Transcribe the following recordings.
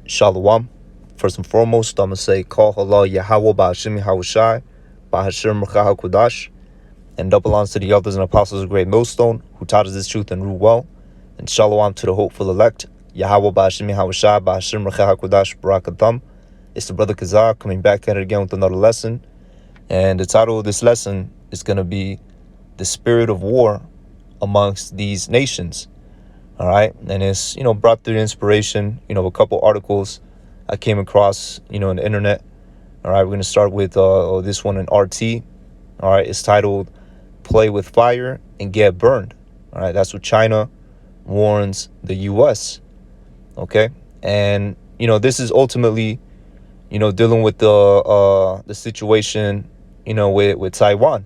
Shalom. First and foremost, I'm going to say, Call Halal Yahweh Ba'ashim Yahushai, Ba'ashir Murchah HaKudash, and double honors to the elders and apostles of Great Millstone, who taught us this truth and rule well, and Shalom to the hopeful elect, Yahweh Ba'ashim Yahushai, Ba'ashir Murchah HaKudash, Barakatham. It's the brother Kazar coming back at it again with another lesson, and the title of this lesson is going to be The Spirit of War Amongst These Nations. All right. And it's, brought through the inspiration, a couple articles I came across, on the internet. All right. We're going to start with this one in RT. All right. It's titled Play with Fire and Get Burned. All right. That's what China warns the U.S. OK. And, this is ultimately, dealing with the situation, with Taiwan,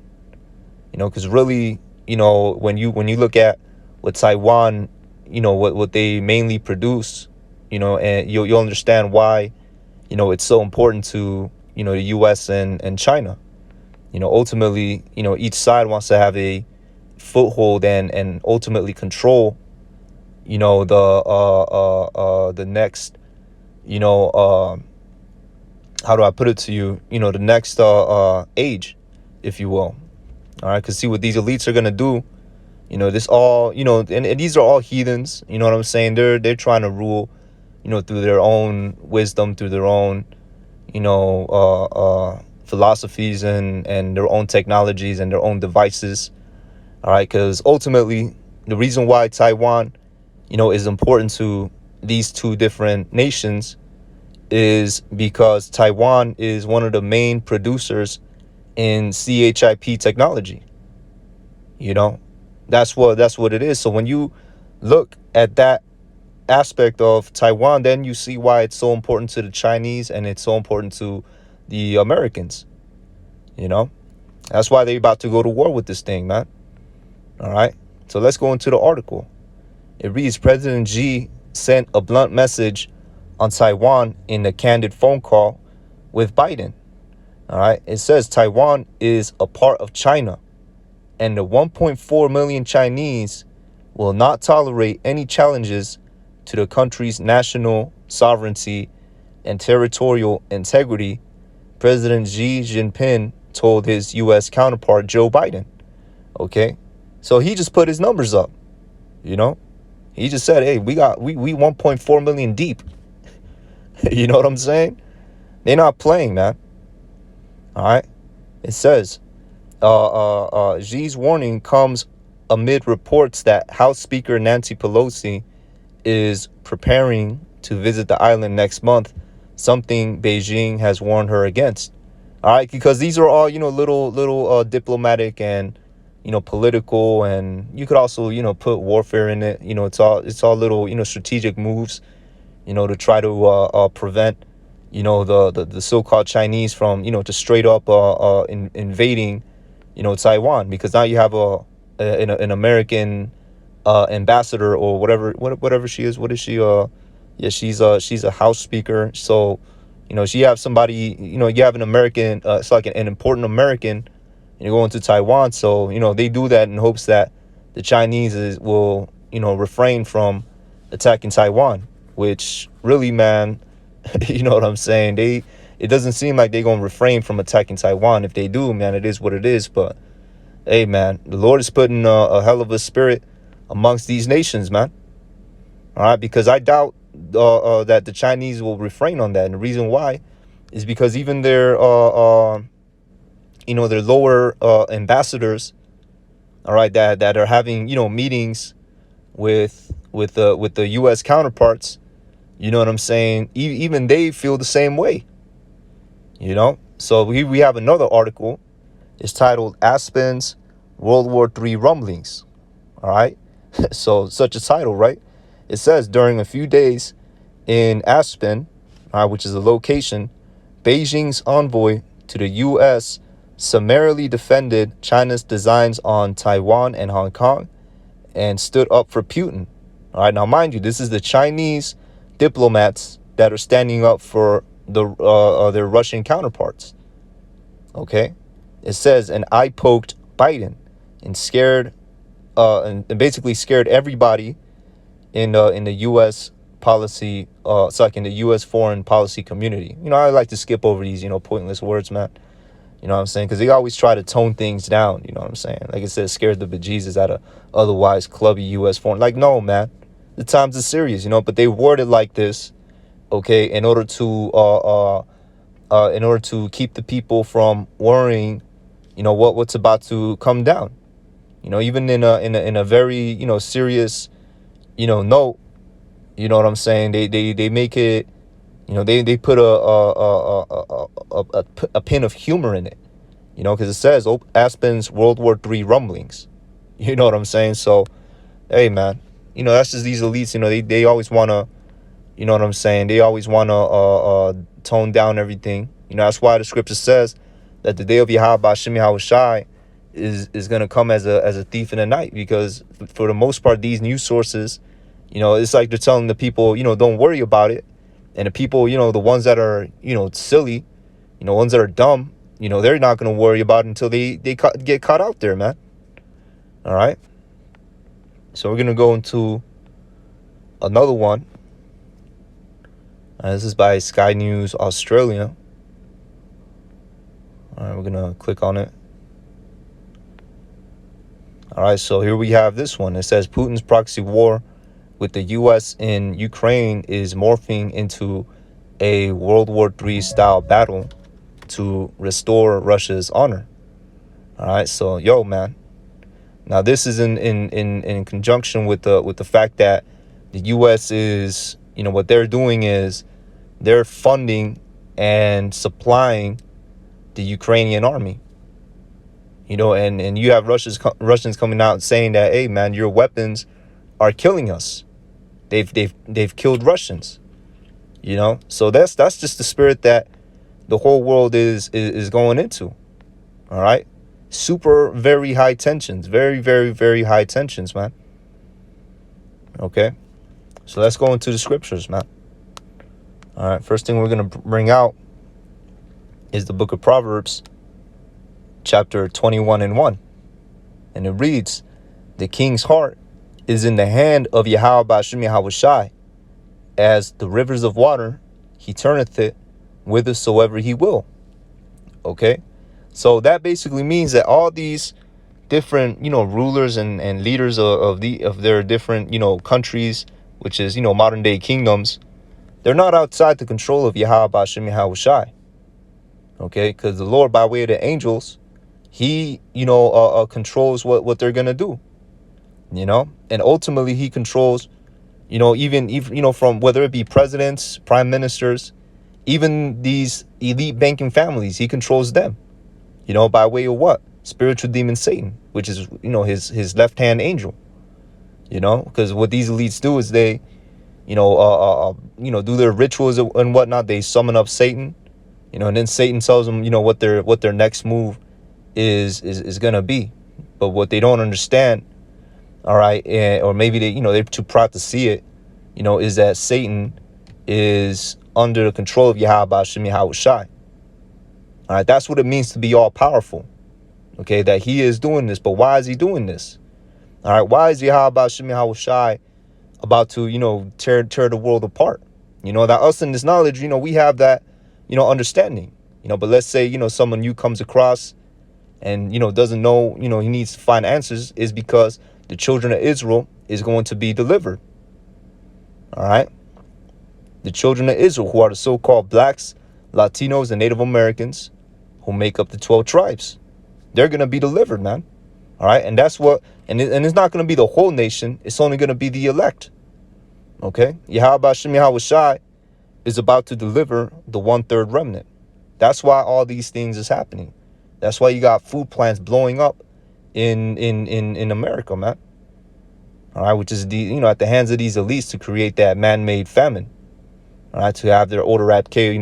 because really, when you look at what Taiwan, what they mainly produce, and you'll understand why, it's so important to, the U.S. and China. Ultimately, each side wants to have a foothold and ultimately control, the next, how do I put it to you, the next age, if you will. All right, because see what these elites are gonna do. This all, and these are all heathens. You know what I'm saying? They're trying to rule, through their own wisdom, through their own, philosophies and their own technologies and their own devices. All right, because ultimately, the reason why Taiwan, is important to these two different nations is because Taiwan is one of the main producers in CHIP technology. That's what it is. So when you look at that aspect of Taiwan, then you see why it's so important to the Chinese and it's so important to the Americans. That's why they're about to go to war with this thing, man. All right. So let's go into the article. It reads, President Xi sent a blunt message on Taiwan in a candid phone call with Biden. All right. It says Taiwan is a part of China, and the 1.4 million Chinese will not tolerate any challenges to the country's national sovereignty and territorial integrity, President Xi Jinping told his U.S. counterpart Joe Biden. Okay, so he just put his numbers up. He just said, "Hey, we 1.4 million deep." You know what I'm saying? They're not playing, man. All right. It says, Xi's warning comes amid reports that House Speaker Nancy Pelosi is preparing to visit the island next month, something Beijing has warned her against. All right, because these are all, little diplomatic and, political, and you could also, put warfare in it. It's all little, strategic moves, to try to prevent, the so-called Chinese from, to straight up invading, Taiwan, because now you have an American ambassador or whatever she is. What is she? Yeah, she's a House Speaker. So, she have somebody. You have an American. It's like an important American. You're going to Taiwan, so they do that in hopes that the Chinese will refrain from attacking Taiwan. Which really, man, you know what I'm saying? It doesn't seem like they're gonna refrain from attacking Taiwan. If they do, man, it is what it is. But hey, man, the Lord is putting a hell of a spirit amongst these nations, man. All right, because I doubt that the Chinese will refrain on that, and the reason why is because even their their lower ambassadors, all right, that are having meetings with the U.S. counterparts. You know what I'm saying? Even they feel the same way. So we have another article. It's titled Aspen's World War III Rumblings. All right. So such a title, right? It says during a few days in Aspen, which is a location, Beijing's envoy to the U.S. summarily defended China's designs on Taiwan and Hong Kong and stood up for Putin. All right. Now, mind you, this is the Chinese diplomats that are standing up for their Russian counterparts. Okay. It says, and I poked Biden and scared and basically scared everybody in the U.S. policy, it's like in the U.S. foreign policy community. I like to skip over these, pointless words, man. You know what I'm saying? Because they always try to tone things down. You know what I'm saying? Like I said, scares the bejesus out of otherwise clubby U.S. foreign. Like, no, man. The times are serious, but they word it like this, okay, in order to keep the people from worrying, what's about to come down. Even in a very, serious, note, you know what I'm saying? They make it, they put a pin of humor in it, because it says Aspen's World War III rumblings. You know what I'm saying? So, hey, man, that's just these elites. They always want to, you know what I'm saying? They always want to tone down everything. That's why the scripture says that the day of Yahweh Shemi Hawashai is going to come as a thief in the night, because for the most part, these news sources, it's like they're telling the people, don't worry about it. And the people, the ones that are, silly, ones that are dumb, they're not going to worry about it until they get caught out there, man. All right. So we're going to go into another one. This is by Sky News Australia. All right, we're going to click on it. All right, so here we have this one. It says Putin's proxy war with the U.S. in Ukraine is morphing into a World War III style battle to restore Russia's honor. All right, so yo, man. Now this is in conjunction with the fact that the U.S. is, what they're doing is they're funding and supplying the Ukrainian army. And you have Russians coming out saying that, hey, man, your weapons are killing us. They've killed Russians. So that's just the spirit that the whole world is going into. All right, super very high tensions, very very very high tensions, man. Okay, so let's go into the scriptures, man. All right, first thing we're gonna bring out is the book of Proverbs, chapter 21:1, and it reads, "The king's heart is in the hand of Yahweh Ba'ashim Yahawashi. As the rivers of water, he turneth it whithersoever he will." Okay, so that basically means that all these different, rulers and leaders of their different, countries, which is, modern day kingdoms, they're not outside the control of Yahweh Ba'ashim Yahawashi. Okay, because the Lord, by way of the angels, he, controls what they're gonna do. And ultimately he controls, even from whether it be presidents, prime ministers, even these elite banking families, he controls them, by way of what? Spiritual demon Satan, which is, his left-hand angel, because what these elites do is they, do their rituals and whatnot. They summon up Satan, and then Satan tells them, what their next move is going to be. But what they don't understand, all right, or maybe they're too proud to see it, is that Satan is under the control of Yahweh Ba'ashim Yahawashi. All right, that's what it means to be all powerful. Okay, that he is doing this, but why is he doing this? All right, why is Yahweh Ba'ashim Yahawashi about to, tear the world apart? That us in this knowledge, we have that, understanding. But let's say, someone new comes across and, doesn't know, he needs to find answers, is because the children of Israel is going to be delivered. All right. The children of Israel, who are the so-called blacks, Latinos, and Native Americans, who make up the 12 tribes, they're going to be delivered, man. All right. And that's what, and it's not going to be the whole nation. It's only going to be the elect. Okay. Yahweh Ba'ashim Yahawashi is about to deliver the 1/3 remnant. That's why all these things is happening. That's why you got food plants blowing up in America, man. All right, which is at the hands of these elites to create that man-made famine. All right, to have their order rap K,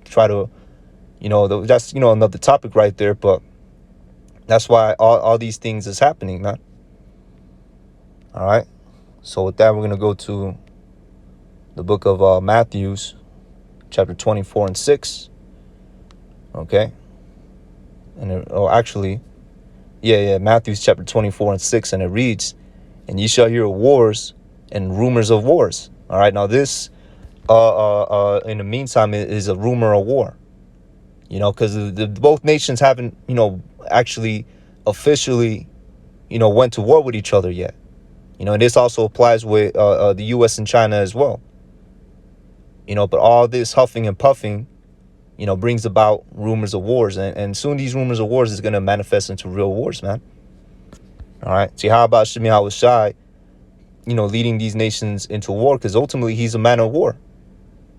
try to, that's another topic right there. But that's why all these things is happening, man. All right, so with that, we're gonna go to the book of Matthew, chapter 24:6. Okay. And Matthew chapter 24:6, and it reads, "And ye shall hear of wars and rumors of wars. All right. Now this, in the meantime, is a rumor of war. Because both nations haven't, actually officially, went to war with each other yet. And this also applies with the U.S. and China as well. But all this huffing and puffing, brings about rumors of wars. And soon these rumors of wars is going to manifest into real wars, man. All right. See, how about Shemi Hawashai, leading these nations into war? Because ultimately he's a man of war.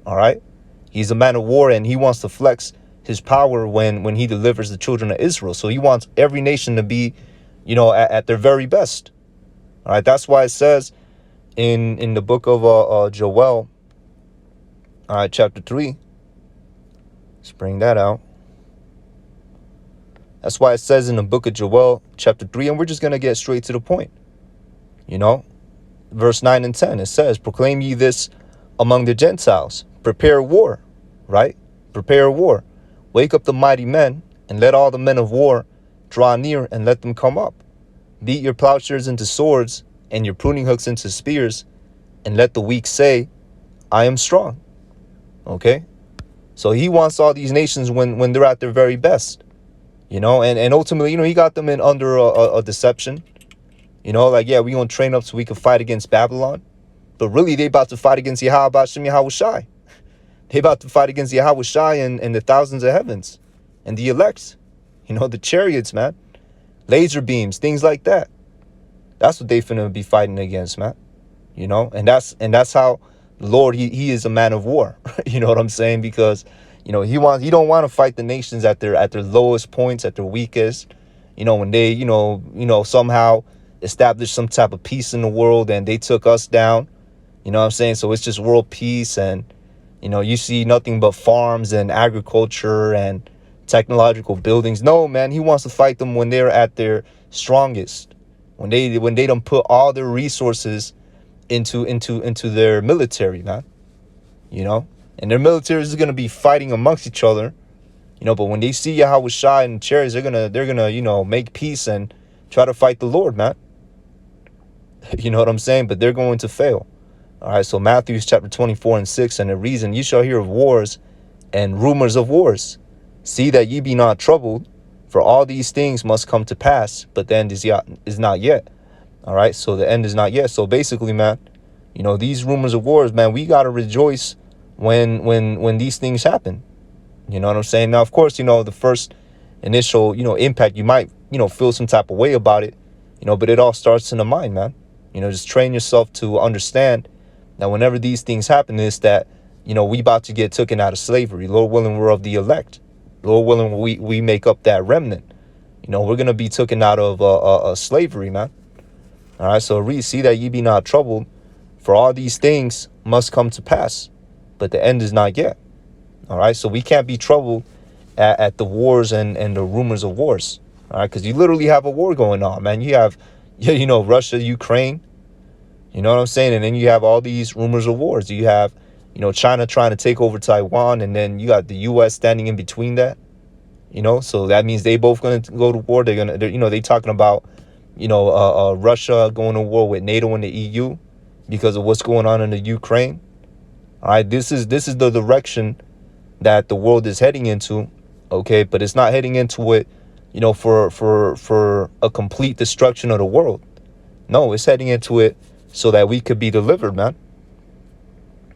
All right. He's a man of war, and he wants to flex his power when he delivers the children of Israel. So he wants every nation to be, at their very best. All right. That's why it says in the book of Joel, all right, chapter 3. Let's bring that out. That's why it says in the book of Joel, chapter 3, and we're just going to get straight to the point. Verse 9 and 10, it says, proclaim ye this among the Gentiles. Prepare war, right? Prepare war. Wake up the mighty men, and let all the men of war draw near, and let them come up. Beat your plowshares into swords, and your pruning hooks into spears, and let the weak say, I am strong. Okay? So he wants all these nations when they're at their very best. And ultimately, he got them in under a deception. Like, yeah, we gonna train up so we can fight against Babylon. But really, they about to fight against Yahweh Shemi Hawashai. They about to fight against Yahweh Shai and the thousands of heavens and the elect. The chariots, man. Laser beams, things like that. That's what they finna be fighting against, man. And that's how the Lord, he is a man of war. You know what I'm saying? Because, he don't want to fight the nations at their lowest points, at their weakest. When they, somehow established some type of peace in the world and they took us down. You know what I'm saying? So it's just world peace, and you see nothing but farms and agriculture and technological buildings. No, man, he wants to fight them when they're at their strongest, when they don't put all their resources into their military, man. And their military is gonna be fighting amongst each other, but when they see Yahweh Shai and chariots, they're gonna make peace and try to fight the Lord, man. You know what I'm saying? But they're going to fail. All right, so Matthew chapter 24 and 6, and the reason ye shall hear of wars and rumors of wars. See that ye be not troubled, for all these things must come to pass, but the end is not yet. All right, so the end is not yet. So basically, man, these rumors of wars, man, we got to rejoice when these things happen. You know what I'm saying? Now, of course, the first initial, impact, you might, feel some type of way about it, but it all starts in the mind, man. Just train yourself to understand that whenever these things happen, is that, we about to get taken out of slavery. Lord willing, we're of the elect. Lord willing, we make up that remnant. We're going to be taken out of slavery, man. All right, so read, see that ye be not troubled, for all these things must come to pass, but the end is not yet. All right, so we can't be troubled at the wars and the rumors of wars. All right, because you literally have a war going on, man. You have, Russia, Ukraine. You know what I'm saying? And then you have all these rumors of wars. You have, China trying to take over Taiwan, and then you got the U.S. standing in between that. So that means they both going to go to war. They talking about, Russia going to war with NATO and the EU because of what's going on in the Ukraine. All right, this is the direction that the world is heading into. Okay, but it's not heading into it, for a complete destruction of the world. No, it's heading into it so that we could be delivered, man.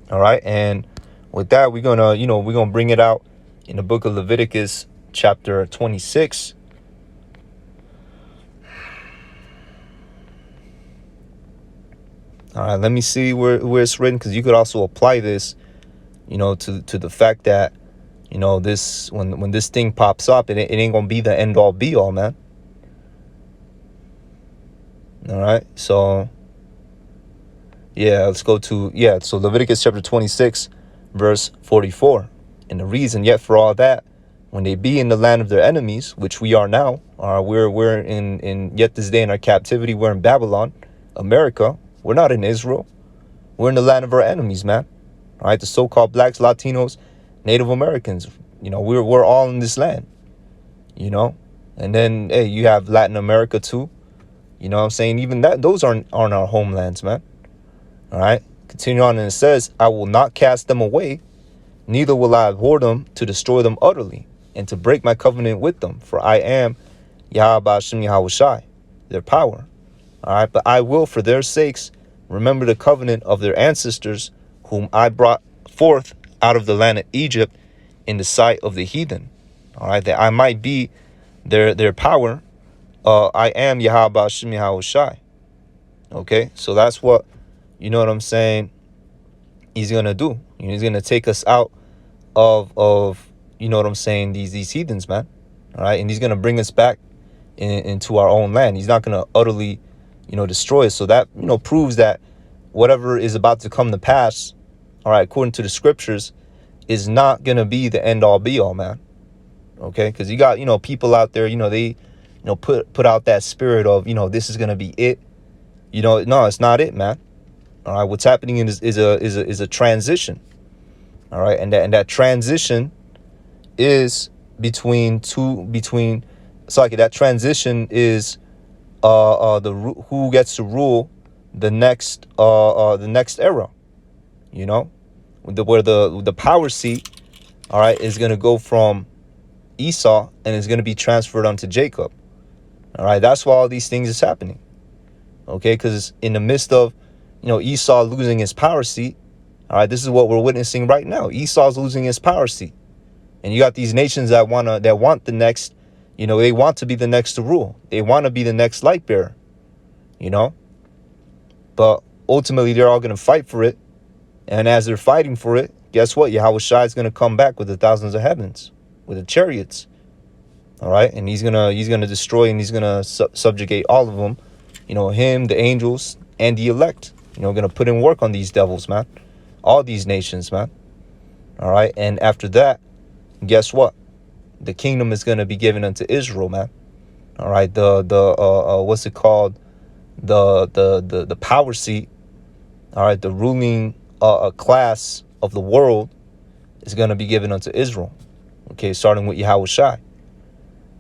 All right, and with that, we're gonna bring it out in the book of Leviticus, chapter 26. All right, let me see where it's written, because you could also apply this, to the fact that, this when this thing pops up, it ain't gonna be the end all be all, man. All right, so yeah, let's go to so Leviticus chapter 26, verse 44. And the reason yet for all that, when they be in the land of their enemies, which we are now, we're in yet this day in our captivity, we're in Babylon, America. We're not in Israel. We're in the land of our enemies, man. All right, the so-called blacks, Latinos, Native Americans. We're all in this land. And then hey, you have Latin America too. You know what I'm saying? Even those aren't our homelands, man. All right, Continue on, and it says, I will not cast them away, neither will I abhor them to destroy them utterly, and to break my covenant with them. For I am Yahweh Hashem Yahushai, their power. All right, but I will, for their sakes, remember the covenant of their ancestors, whom I brought forth out of the land of Egypt in the sight of the heathen. All right, that I might be their power. I am Yahweh Hashem Yahushai. Okay, so that's what, you know what I'm saying, he's gonna do. He's gonna take us out of you know what I'm saying, these heathens, man. All right, and he's gonna bring us back into our own land. He's not gonna utterly, you know, destroy us. So that, you know, proves that whatever is about to come to pass, all right, according to the scriptures, is not gonna be the end all be all, man. Okay, because you got, you know, people out there, you know, they, you know, put out that spirit of, you know, this is gonna be it. You know, no, it's not it, man. All right, what's happening is a transition. All right, and that transition is that transition is who gets to rule the next era. You know, where the power seat, all right, is gonna go from Esau and is gonna be transferred onto Jacob. All right, that's why all these things is happening. Okay, because in the midst of, you know, Esau losing his power seat, all right, this is what we're witnessing right now. Esau's losing his power seat, and you got these nations that want the next, you know, they want to be the next to rule. They want to be the next light bearer, you know. But ultimately, they're all going to fight for it, and as they're fighting for it, guess what? Yahushua is going to come back with the thousands of heavens, with the chariots, all right, and he's gonna destroy, and he's gonna subjugate all of them. You know, him, the angels, and the elect. You know, going to put in work on these devils, man. All these nations, man. All right. And after that, guess what? The kingdom is going to be given unto Israel, man. All right. What's it called? The power seat. All right. The ruling class of the world is going to be given unto Israel. Okay. Starting with Yahushua.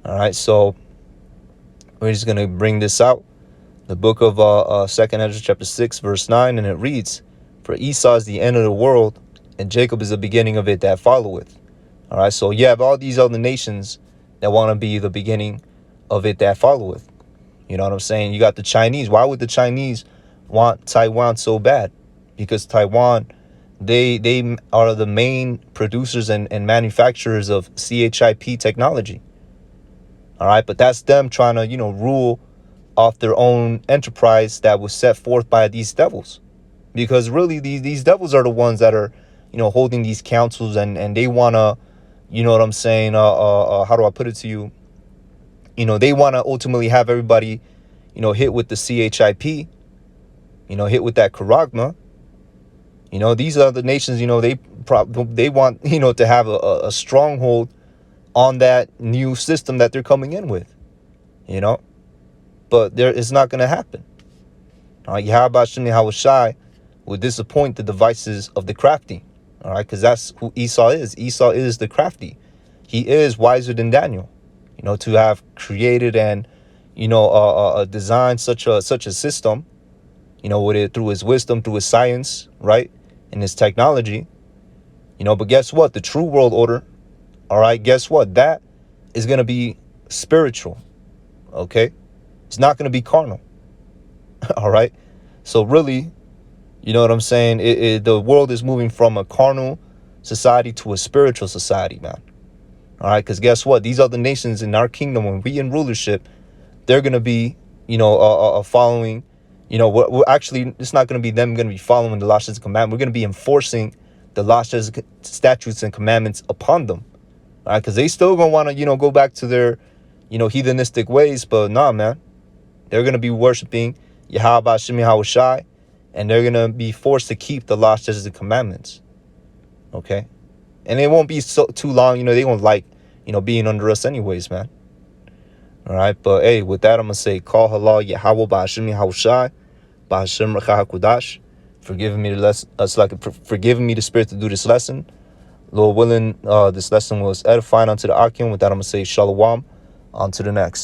All right. So we're just going to bring this out. The book of 2nd Ezra chapter 6 verse 9, and it reads, for Esau is the end of the world, and Jacob is the beginning of it that followeth. All right, so you have all these other nations that want to be the beginning of it that followeth. You know what I'm saying? You got the Chinese. Why would the Chinese want Taiwan so bad? Because Taiwan, they are the main producers and manufacturers of CHIP technology. All right, but that's them trying to, you know, rule off their own enterprise that was set forth by these devils. Because really these devils are the ones that are, you know, holding these councils, and they want to, you know what I'm saying, how do I put it to you? You know, they want to ultimately have everybody, you know, hit with the CHIP, you know, hit with that charagma. You know, these other nations, you know, they want, you know, to have a stronghold on that new system that they're coming in with, you know. But it's not going to happen. Yahweh Hashem Yahushai will disappoint the devices of the crafty. All right, because that's who Esau is. Esau is the crafty. He is wiser than Daniel. You know, to have created and, you know, designed such a system. You know, with it through his wisdom, through his science, right, and his technology. You know, but guess what? The true world order. All right, guess what? That is going to be spiritual. Okay. It's not going to be carnal. All right. So really, you know what I'm saying? The world is moving from a carnal society to a spiritual society, man. All right. Because guess what? These other nations in our kingdom, when we in rulership, they're going to be, you know, following, you know, we're actually, it's not going to be them going to be following the law, statutes, and commandments. We're going to be enforcing the law, statutes, and commandments upon them. All right. Because they still going to want to, you know, go back to their, you know, heathenistic ways. But nah, man. They're going to be worshiping Yahweh Hashem Yahushai, and they're going to be forced to keep the law, statutes, and commandments. Okay? And it won't be too long. You know, they won't like, you know, being under us anyways, man. All right? But, hey, with that, I'm going to say, Call halal Yahweh Hashem Yahushai, Hashem Rachah HaKudash, forgiving me the spirit to do this lesson. Lord willing, this lesson was edifying unto the Akim. With that, I'm going to say, Shalom, on to the next.